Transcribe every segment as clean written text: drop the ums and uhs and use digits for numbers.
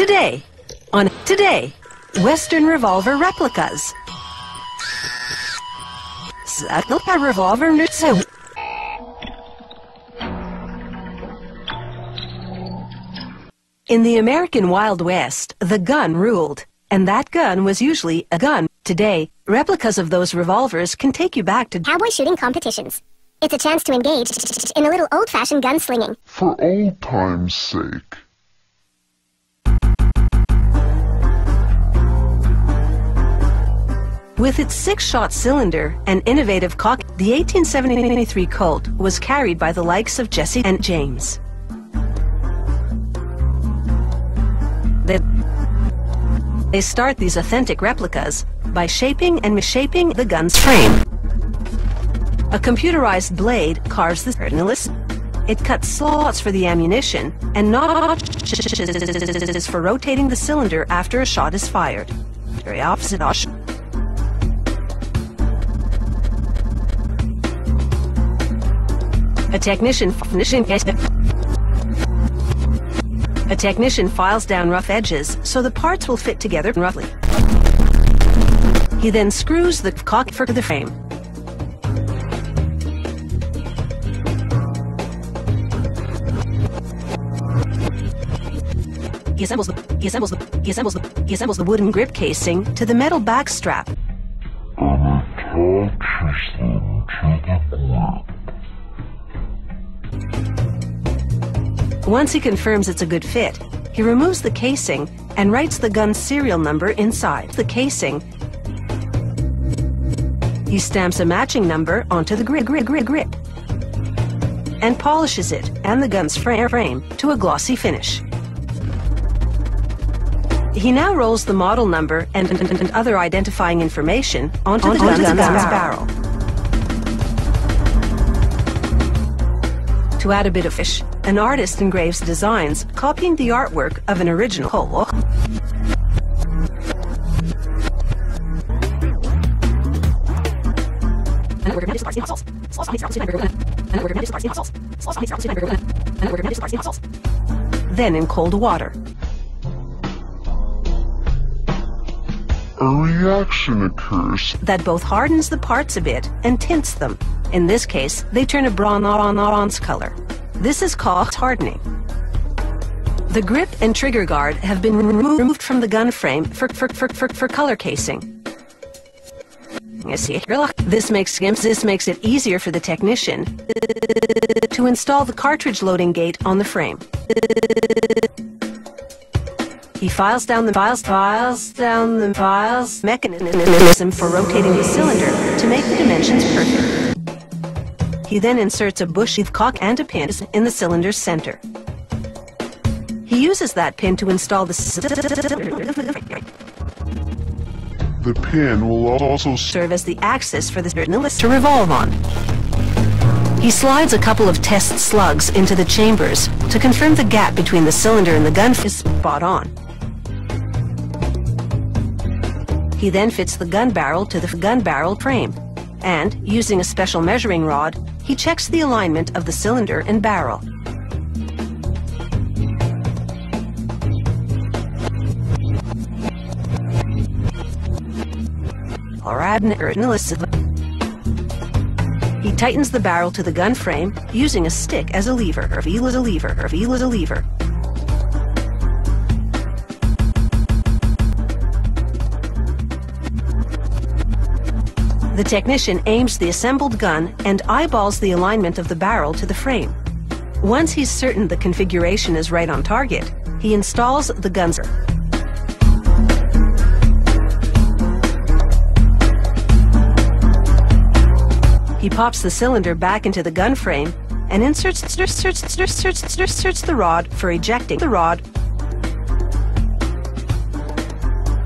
Today, Western revolver replicas. Revolver. In the American Wild West, the gun ruled, and that gun was usually a gun. Today, replicas of those revolvers can take you back to cowboy shooting competitions. It's a chance to engage in a little old-fashioned gunslinging. For old time's sake. With its 6-shot cylinder and innovative cock, the 1873 Colt was carried by the likes of Jesse and James. They start these authentic replicas by shaping and misshaping the gun's frame. A computerized blade carves the journalist. It cuts slots for the ammunition and notches for rotating the cylinder after a shot is fired. Very opposite. A technician files down rough edges so the parts will fit together roughly. He then screws the cock for the frame. He assembles the wooden grip casing to the metal back strap. And attaches them to the grip. Once he confirms it's a good fit, he removes the casing and writes the gun's serial number inside the casing. He stamps a matching number onto the grip and polishes it and the gun's frame to a glossy finish. He now rolls the model number and other identifying information onto the gun's barrel. To add a bit of fish, an artist engraves designs copying the artwork of an original Colt. Then in cold water. A reaction occurs that both hardens the parts a bit and tints them. In this case, they turn a bronze color. This is called hardening. The grip and trigger guard have been removed from the gun frame for color casing. This makes it easier for the technician to install the cartridge loading gate on the frame. He files down the mechanism for rotating the cylinder to make the dimensions perfect. He then inserts a bush with cock and a pin in the cylinder's center. He uses that pin to install the pin will also serve as the axis for the journalist to revolve on. He slides a couple of test slugs into the chambers to confirm the gap between the cylinder and the gun is spot on. He then fits the gun barrel to the gun barrel frame, and, using a special measuring rod, he checks the alignment of the cylinder and barrel. He tightens the barrel to the gun frame using a stick as a lever. The technician aims the assembled gun and eyeballs the alignment of the barrel to the frame. Once he's certain the configuration is right on target, he installs the gun's. He pops the cylinder back into the gun frame and inserts the rod for ejecting the rod.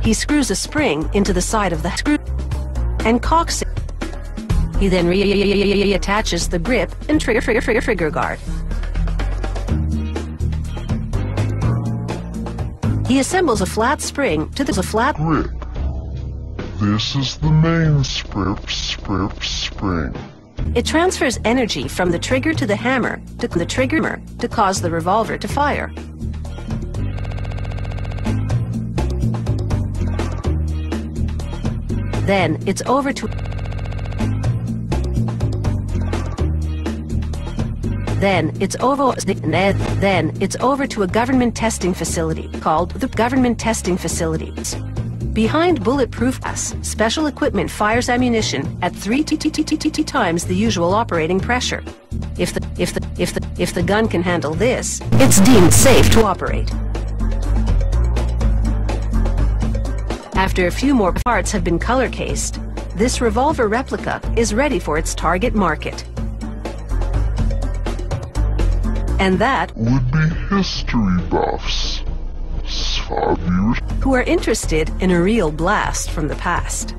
He screws a spring into the side of the screw and cocks it. He then reattaches the grip and trigger guard. He assembles a flat spring to the flat grip. This is the main spring. It transfers energy from the trigger to the hammer to cause the revolver to fire. Then it's over to Then it's over to a government testing facility called the Government Testing Facilities. Behind bulletproof glass, special equipment fires ammunition at 3 times the usual operating pressure. If the gun can handle this, it's deemed safe to operate. After a few more parts have been color cased, this revolver replica is ready for its target market. And that would be history buffs. Who are interested in a real blast from the past.